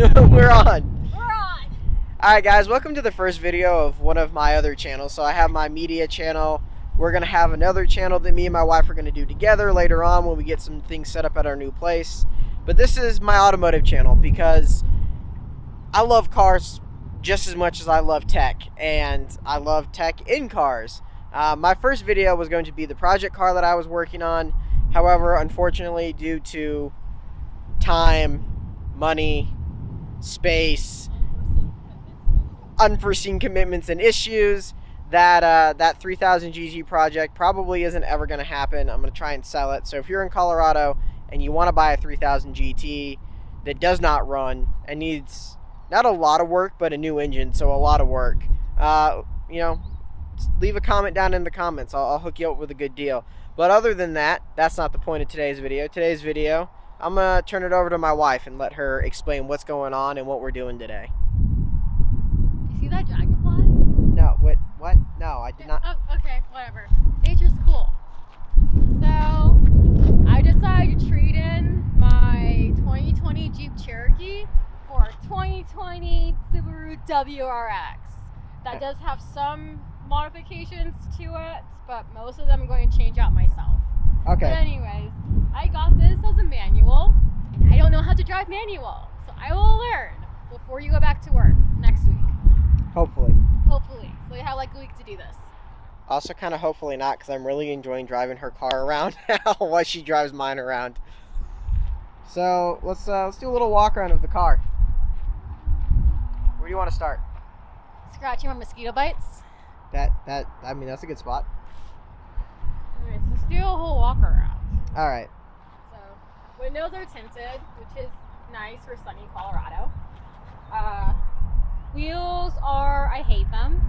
We're on. We're on. Alright guys, welcome to the first video of one of my other channels. So I have my media channel. We're going to have another channel that me and my wife are going to do together later on when we get some things set up at our new place. But this is my automotive channel because I love cars just as much as I love tech. And I love tech in cars. My first video was going to be the project car that I was working on. However, unfortunately, due to time, money, space, unforeseen commitments and issues, that 3000 GG project probably isn't ever going to happen. I'm going to try and sell it. So if you're in Colorado and you want to buy a 3000 GT that does not run and needs not a lot of work but a new engine, so a lot of work, leave a comment down in the comments. I'll hook you up with a good deal. But other than that, that's not the point of today's video. Today's video, I'm going to turn it over to my wife and let her explain what's going on and what we're doing today. You see that dragonfly? No, what? No, I did not. Oh, okay, whatever. Nature's cool. So, I decided to trade in my 2020 Jeep Cherokee for a 2020 Subaru WRX. That does have some modifications to it, but most of them I'm going to change out myself. Okay. But anyways, I got this as a manual, and I don't know how to drive manual, so I will learn before you go back to work next week. Hopefully. Hopefully. So you have like a week to do this. Also kind of hopefully not, because I'm really enjoying driving her car around now while she drives mine around. So let's do a little walk around of the car. Where do you want to start? Scratching my mosquito bites. That's a good spot. Alright, so let's do a whole walk around. Alright. So, windows are tinted, which is nice for sunny Colorado. Wheels are, I hate them.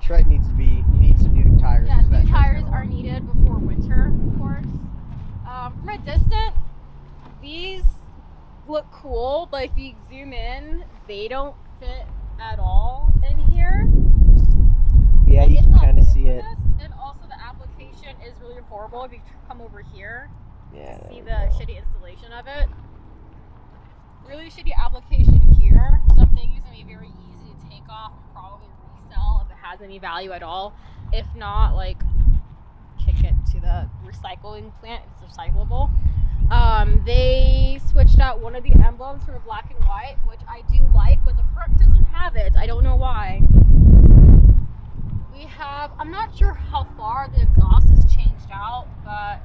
Tread needs to be, you need some new tires. Yes, that new tires tread's are needed before winter, of course. From a distance, these look cool, but if you zoom in, they don't fit at all in here. Yeah, Like, you it's can not kind of fitted see for it. this, and also the application is really horrible if you come over here. Yeah. See the shitty installation of it. Really shitty application here. Some things are gonna be very easy to take off and probably resell if it has any value at all. If not, like, kick it to the recycling plant. It's recyclable. They switched out one of the emblems from black and white, which I do like, but the front doesn't have it. I don't know why. We have, I'm not sure how far the exhaust is changed out, but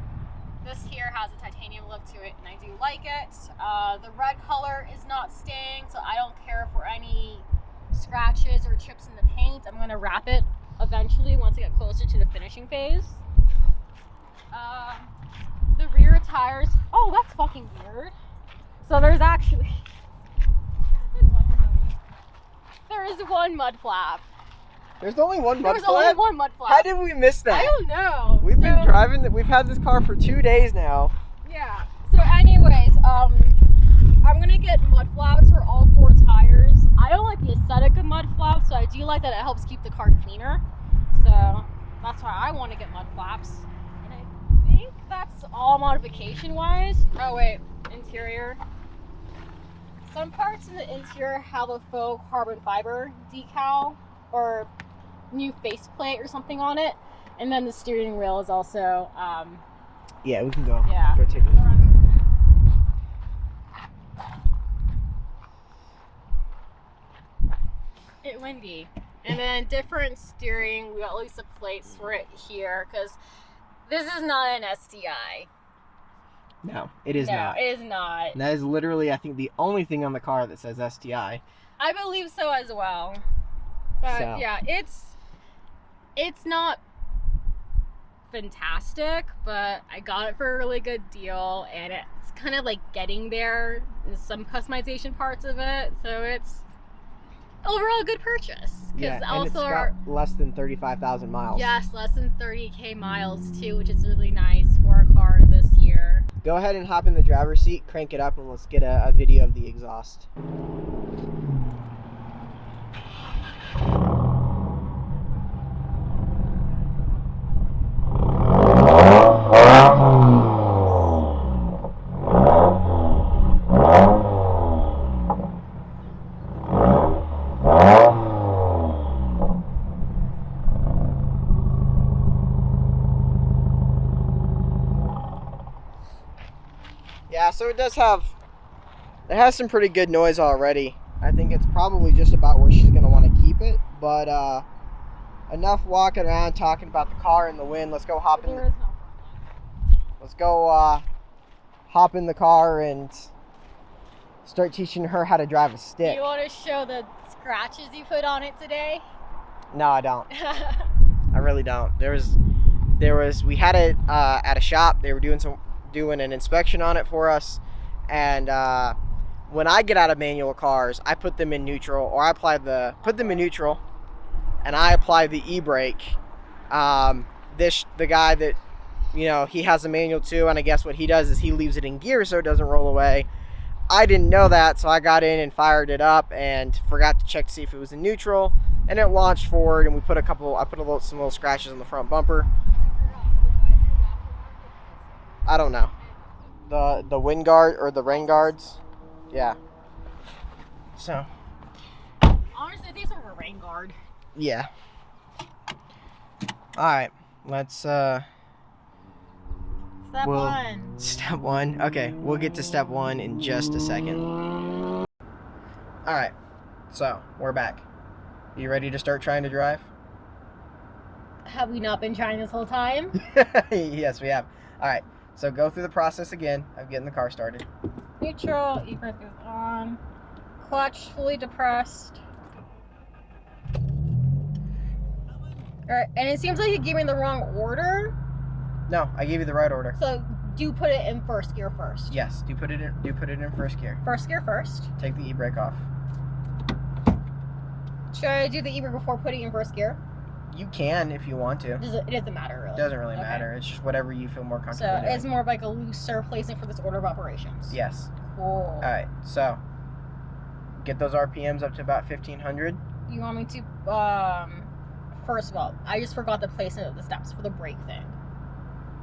this here has a titanium look to it, and I do like it. The red color is not staying, so I don't care for any scratches or chips in the paint. I'm going to wrap it eventually once I get closer to the finishing phase. The rear tires, oh, that's fucking weird. So there's actually, there is one mud flap. There's only one mud There's flap? only one mud flap. How did we miss that? I don't know. We've been driving, we've had this car for 2 days now. Yeah. So anyways, I'm gonna get mud flaps for all 4 tires. I don't like the aesthetic of mud flaps, so I do like that it helps keep the car cleaner. So that's why I want to get mud flaps. And I think that's all modification wise. Oh wait, interior. Some parts in the interior have a faux carbon fiber decal or new faceplate or something on it, and then the steering wheel is also Yeah, we can go. Yeah. Go take a look. It's windy. And then different steering, we got at least a place for it here, because this is not an STI. No, it is not. No, it is not. And that is literally, I think, the only thing on the car that says STI. I believe so as well. But So. yeah, it's not fantastic, but I got it for a really good deal, and it's kind of like getting there in some customization parts of it, so it's overall a good purchase. Yeah, and also it's got less than 35,000 miles. Yes, less than 30k miles too, which is really nice for a car this year. Go ahead and hop in the driver's seat, crank it up, and let's get a video of the exhaust. so it has some pretty good noise already. I think it's probably just about where she's going to want to keep it, but enough walking around talking about the car and the wind. Let's go hop in. Let's go hop in the car and start teaching her how to drive a stick. You want to show the scratches you put on it today? No, I don't. I really don't. We had it at a shop. They were doing an inspection on it for us, and when I get out of manual cars, I put them in neutral, or I put them in neutral, and I apply the e-brake. The guy that, he has a manual too, and I guess what he does is he leaves it in gear so it doesn't roll away. I didn't know that, so I got in and fired it up and forgot to check to see if it was in neutral, and it launched forward, and I put some little scratches on the front bumper. I don't know. The wind guard or the rain guards. Yeah. So. Honestly, these are a rain guard. Yeah. Alright. Let's Step one. Step one. Okay, we'll get to step one in just a second. Alright. So, we're back. You ready to start trying to drive? Have we not been trying this whole time? Yes, we have. Alright. So go through the process again of getting the car started. Neutral, e-brake is on, clutch fully depressed. Alright, and it seems like you gave me the wrong order. No, I gave you the right order. So do put it in first gear first. Yes, do put it in first gear. First gear first. Take the e-brake off. Should I do the e-brake before putting in first gear? You can if you want to. It doesn't matter really. It doesn't really matter. It's just whatever you feel more comfortable So doing. it's more of like a looser placement for this order of operations. Yes. Cool. Alright, so get those RPMs up to about 1500. You want me to, first of all, I just forgot the placement of the steps for the brake thing.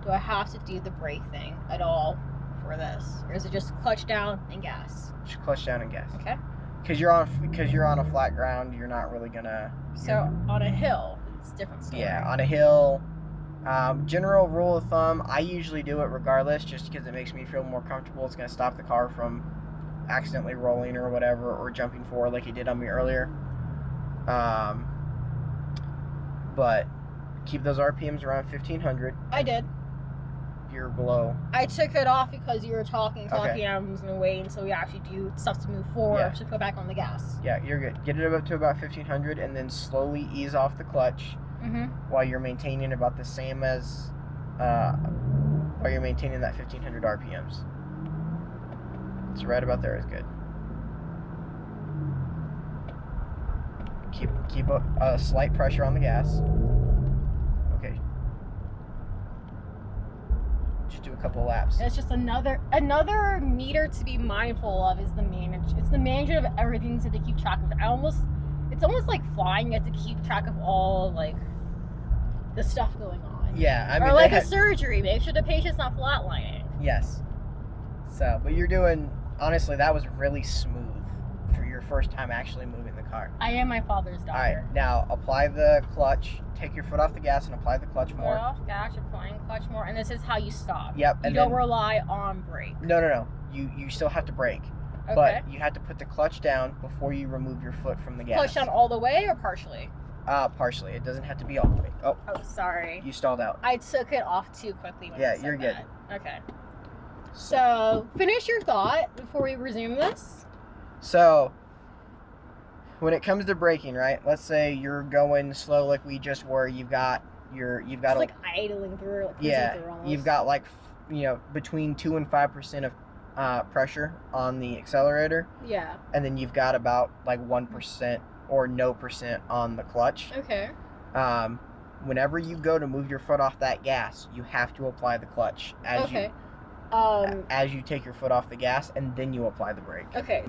Do I have to do the brake thing at all for this? Or is it just clutch down and gas? Just clutch down and gas. Okay. Because you're on a flat ground, you're not really gonna. So on a hill, it's a different story. Yeah, on a hill. General rule of thumb, I usually do it regardless, just because it makes me feel more comfortable. It's gonna stop the car from accidentally rolling or whatever, or jumping forward like it did on me earlier. But keep those RPMs around 1500. I did. You're below. I took it off because you were talking, Okay. and I was losing weight, and so we actually do stuff to move forward Yeah. to put back on the gas. Yeah, you're good. Get it up to about 1500, and then slowly ease off the clutch while you're maintaining about the same as while you're maintaining that 1500 RPMs. So right about there is good. Keep a slight pressure on the gas. Okay. Just do a couple of laps. It's just another meter to be mindful of is the management. It's the management of everything to keep track of. It's almost like flying. You have to keep track of all like the stuff going on. Yeah, I mean, or like a surgery. Make sure the patient's not flatlining. Yes. So, but you're doing. Honestly, that was really smooth for your first time actually moving the car. I am my father's daughter. All right, now apply the clutch. Take your foot off the gas and apply the clutch more. Foot off gas, applying clutch more, and this is how you stop. Yep. You don't rely on brake. No. You still have to brake, Okay. but you have to put the clutch down before you remove your foot from the gas. Clutch down all the way or partially? Partially. It doesn't have to be all the way. Oh, sorry. you stalled out. I took it off too quickly. When Yeah, I said you're good. that. Okay. So finish your thought before we resume this. So, when it comes to braking, right? Let's say you're going slow like we just were. You've got It's like idling through. Like yeah. through almost. You've got like between 2 and 5% of pressure on the accelerator, Yeah. and then you've got about like 1% or no percent on the clutch. Okay. Whenever you go to move your foot off that gas, you have to apply the clutch as you take your foot off the gas, and then you apply the brake. Okay.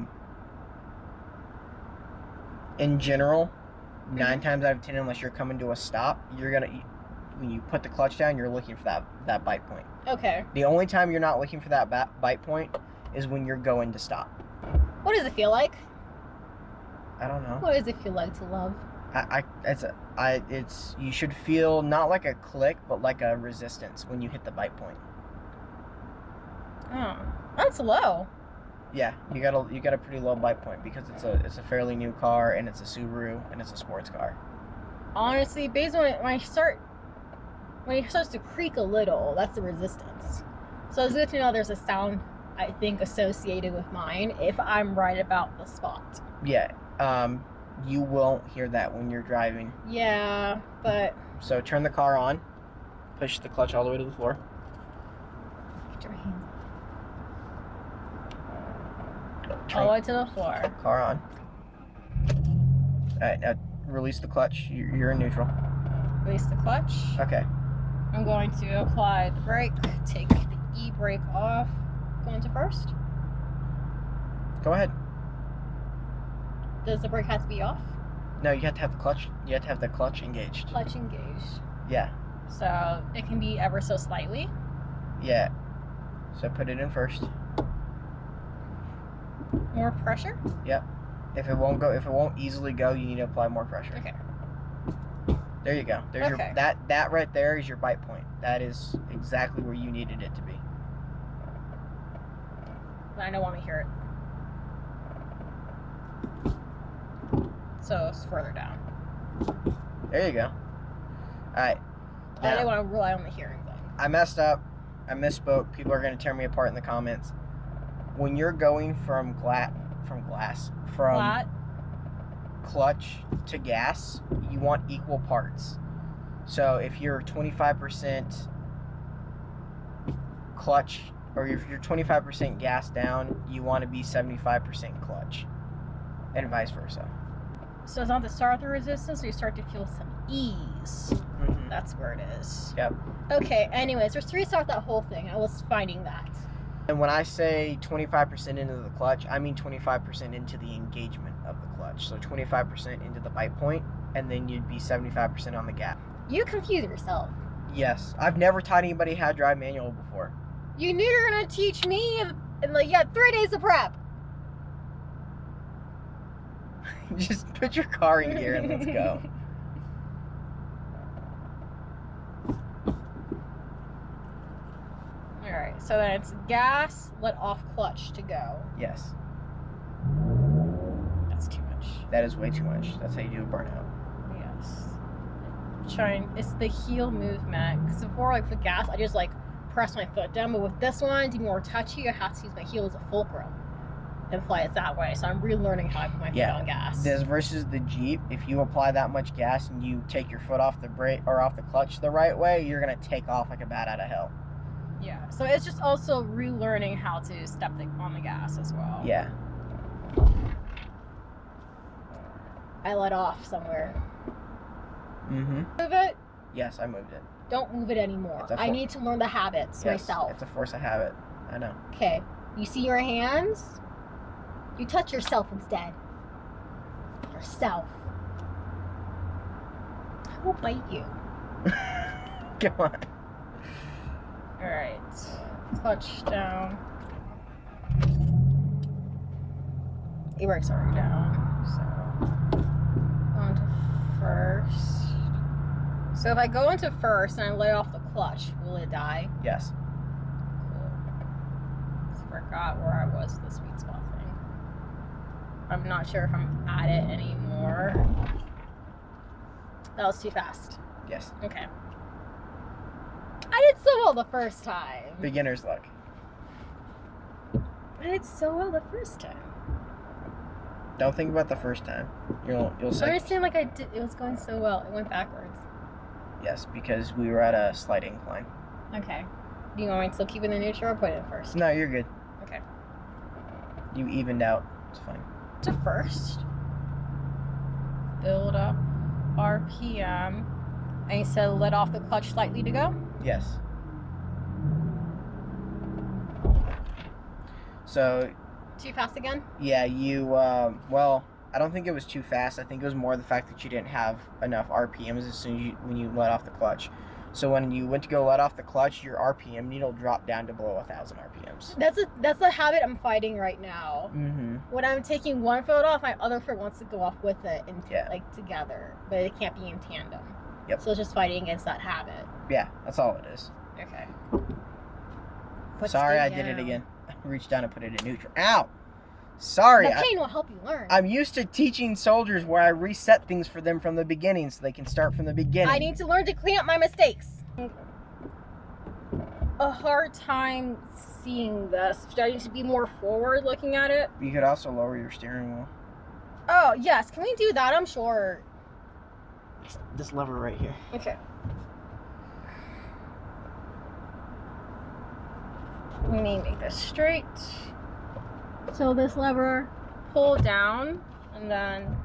In general, 9 times out of 10, unless you're coming to a stop, when you put the clutch down, you're looking for that bite point. Okay. The only time you're not looking for that bite point is when you're going to stop. What does it feel like? I don't know. What does it feel like to love? You should feel not like a click, but like a resistance when you hit the bite point. Oh. That's low. Yeah, you got a pretty low bite point because it's a fairly new car and it's a Subaru and it's a sports car. Honestly, based on when it starts to creak a little, that's the resistance. So it's good to know there's a sound, I think, associated with mine if I'm right about the spot. Yeah, you won't hear that when you're driving. Yeah, but... So turn the car on, push the clutch all the way to the floor. Get your hands all the way to the floor. Car on. Alright, now release the clutch. You're in neutral. Release the clutch. Okay. I'm going to apply the brake, take the e-brake off. Go into first. Go ahead. Does the brake have to be off? No, you have to have the clutch. You have to have the clutch engaged. Clutch engaged. Yeah. So it can be ever so slightly. Yeah. So put it in first. More pressure? Yep. If it won't easily go, you need to apply more pressure. Okay. There you go. There's Okay. your that right there is your bite point. That is exactly where you needed it to be. I don't want to hear it. So it's further down. There you go. Alright. I didn't want to rely on the hearing thing. I messed up. I misspoke. People are going to tear me apart in the comments. When you're going from Flat. clutch to gas, you want equal parts. So if you're 25% clutch, or if you're 25% gas down, you want to be 75% clutch, and vice versa. So it's not the start of the resistance, so you start to feel some ease. Mm-hmm. That's where it is. Yep. Okay, anyways, let's restart that whole thing. I was finding that. And when I say 25% into the clutch, I mean 25% into the engagement of the clutch. So 25% into the bite point, and then you'd be 75% on the gas. You confuse yourself. Yes. I've never taught anybody how to drive manual before. You knew you were going to teach me, and like, you had 3 days of prep. Just put your car in gear and let's go. Alright, so then it's gas, let off clutch to go. Yes. That's too much. That is way too much. That's how you do a burnout. Yes. It's the heel movement. Because before, like, with gas, I just, like, press my foot down. But with this one, to be more touchy, I have to use my heel as a fulcrum and apply it that way. So I'm relearning how I put my foot on gas. This versus the Jeep, if you apply that much gas and you take your foot off the brake or off the clutch the right way, you're going to take off like a bat out of hell. Yeah. So it's just also relearning how to step on the gas as well. Yeah. I let off somewhere. Mm-hmm. Move it. Yes, I moved it. Don't move it anymore. I need to learn the habits myself. It's a force of habit. I know. Okay. You see your hands? You touch yourself instead. Yourself. I will bite you. Come on. Alright. Clutch down. E-brake's already down. So, on to first. So if I go into first and I lay off the clutch, will it die? Yes. Cool. Just forgot where I was with the sweet spot thing. I'm not sure if I'm at it anymore. That was too fast. Yes. Okay. I did so well the first time. Beginner's luck. I did so well the first time. Don't think about the first time. You'll I understand, like, it was going so well. It went backwards. Yes, because we were at a slight incline. Okay. Do you want me to still keep it in the neutral or put it in first? No, you're good. Okay. You evened out. It's fine. To first. Build up RPM. And you said let off the clutch slightly to go? Yes. So. Too fast again? Yeah, you, well, I don't think it was too fast. I think it was more the fact that you didn't have enough RPMs as soon as when you let off the clutch. So when you went to go let off the clutch, your RPM needle dropped down to below 1,000 RPMs. That's a habit I'm fighting right now. Mm-hmm. When I'm taking one foot off, my other foot wants to go off with it and like together, but it can't be in tandem. Yep. So it's just fighting against that habit. Yeah, that's all it is. Okay. Sorry, I did it again. Reach down and put it in neutral. Ow! Sorry. The pain will help you learn. I'm used to teaching soldiers where I reset things for them from the beginning so they can start from the beginning. I need to learn to clean up my mistakes. A hard time seeing this. Do I need to be more forward looking at it? You could also lower your steering wheel. Oh, yes. Can we do that? I'm sure. This lever right here. Okay. Let me make this straight. So this lever, pull down, and then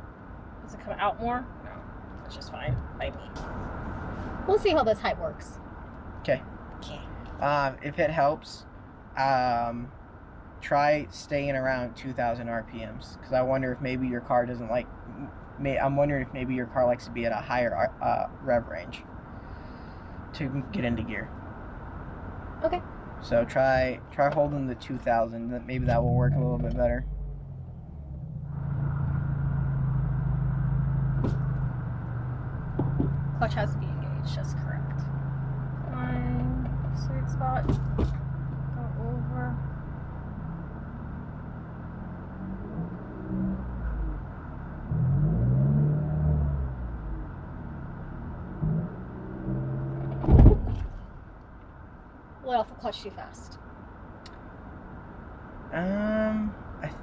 does it come out more? No, it's just fine by me. We'll see how this height works. Okay. Okay. If it helps, try staying around 2,000 RPMs, because I wonder if maybe your car doesn't like. I'm wondering if maybe your car likes to be at a higher rev range to get into gear. Okay. So try holding the 2,000. Maybe that will work a little bit better. Clutch has to be engaged. That's correct. Fine. Sweet spot. Go over. Let off the clutch too fast.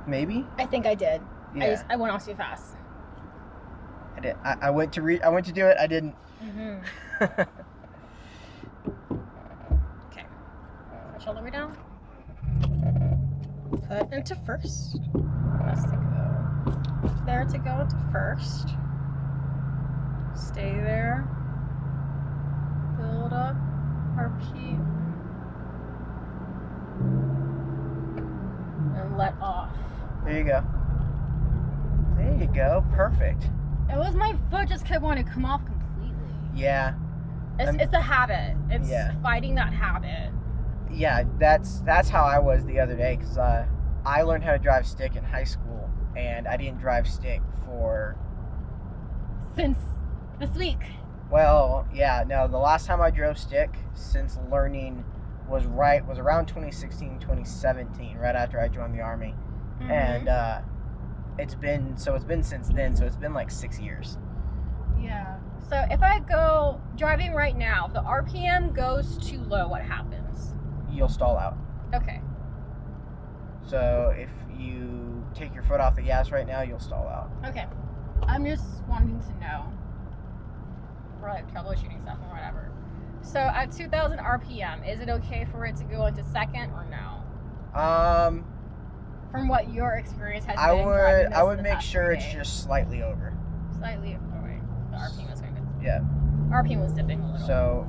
Maybe. I think I did. Yeah. I went off too fast. I did. I went to do it. I didn't. Mm-hmm. Okay. Clutch all the way down. Put into first. Has to go there to go into first. Stay there. Build up. RP. And let off. There you go. There you go. Perfect. It was my foot just kept wanting to come off completely. Yeah. It's a habit. It's fighting that habit. Yeah, that's how I was the other day, because I learned how to drive stick in high school, and I didn't drive stick for... Since this week. Well, yeah, no, the last time I drove stick since learning was around 2016, 2017, right after I joined the Army. Mm-hmm. And it's been since then, so it's been like 6 years. Yeah. So if I go driving right now, if the RPM goes too low, what happens? You'll stall out. Okay. So if you take your foot off the gas right now, you'll stall out. Okay. I'm just wanting to know. For like troubleshooting stuff or whatever. So at 2,000 RPM, is it okay for it to go into second or no? From what your experience has been, I would make sure it's just slightly over. Slightly over. The RPM was going to. Yeah. RPM was dipping a little. So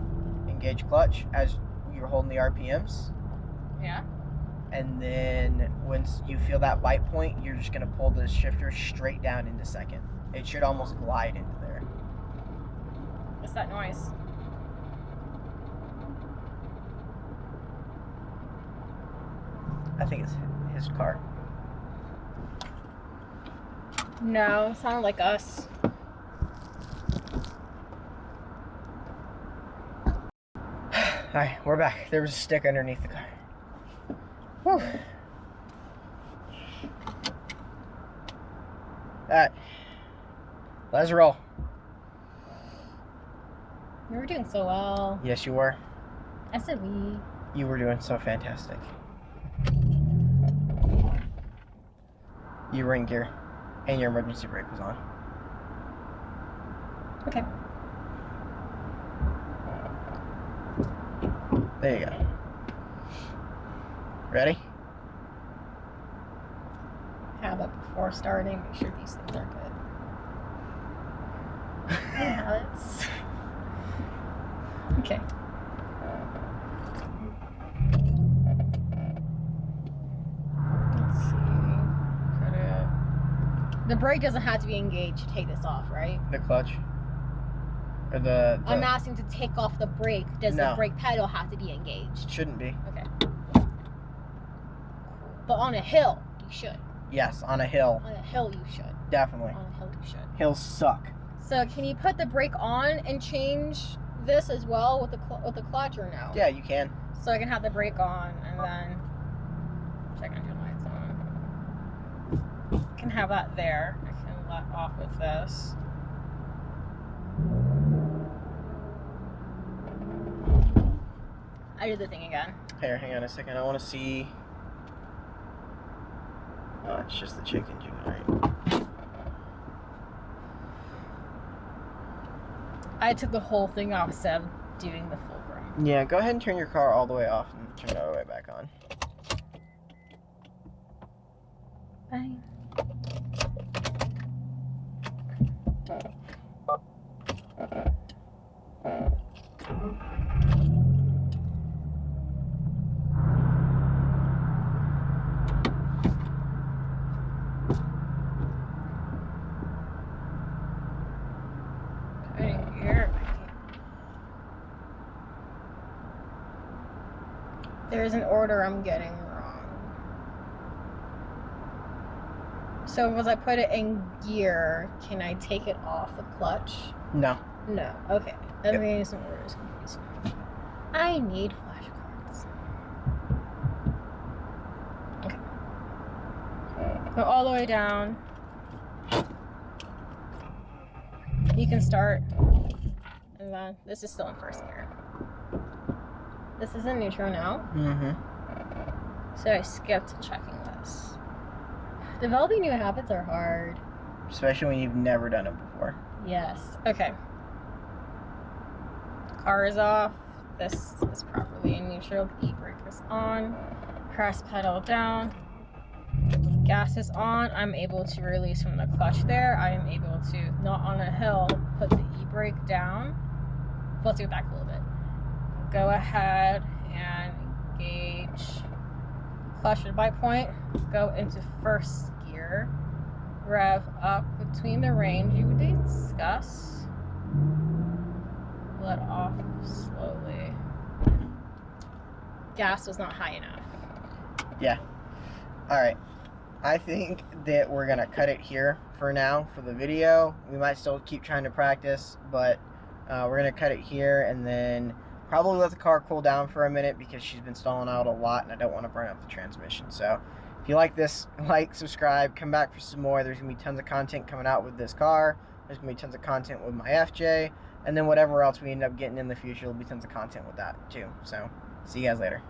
engage clutch as you're holding the RPMs. Yeah. And then once you feel that bite point, you're just gonna pull the shifter straight down into second. It should almost glide into there. What's that noise? I think it's his car. No, it sounded like us. Alright, we're back. There was a stick underneath the car. Whew. Alright. Let's roll. We were doing so well. Yes, you were. I said we. You were doing so fantastic. You were in gear, and your emergency brake was on. Okay. There you go. Ready? Yeah, but before starting, make sure these things are good. Yeah, it's... Okay. Let's see. The brake doesn't have to be engaged to take this off, right? The clutch. Or the I'm asking to take off the brake. Does the brake pedal have to be engaged? Shouldn't be. Okay. But on a hill, you should. Yes, on a hill. On a hill, you should. Definitely. On a hill, you should. Hills suck. So can you put the brake on and change this as well with the clutch or no? Yeah, you can. So I can have the brake on and then check engine lights on. Can have that there. I can let off with this. I did the thing again. Here, hang on a second. I want to see. Oh, it's just the check engine, right? I took the whole thing off instead of doing the fulcrum. Yeah, go ahead and turn your car all the way off and turn it all the way back on. Bye. There's an order I'm getting wrong. So as I put it in gear, can I take it off the clutch? No. No. Okay. That means some orders confusing. I need flashcards. Okay. Go all the way down. You can start. And then this is still in first gear. This is in neutral now. Mm-hmm. So I skipped checking this. Developing new habits are hard. Especially when you've never done it before. Yes. Okay. Car is off. This is properly in neutral. The e-brake is on. Press pedal down. Gas is on. I'm able to release from the clutch there. I am able to, not on a hill, put the e-brake down. Let's go back a little bit. Go ahead and engage clutch and bite point. Go into first gear. Rev up between the range you would discuss. Let off slowly. Gas was not high enough. Yeah. Alright. I think that we're going to cut it here for now for the video. We might still keep trying to practice, but we're going to cut it here and then probably let the car cool down for a minute because she's been stalling out a lot and I don't want to burn up the transmission. So if you like this, like, subscribe, come back for some more. There's going to be tons of content coming out with this car. There's going to be tons of content with my FJ. And then whatever else we end up getting in the future, there'll be tons of content with that too. So see you guys later.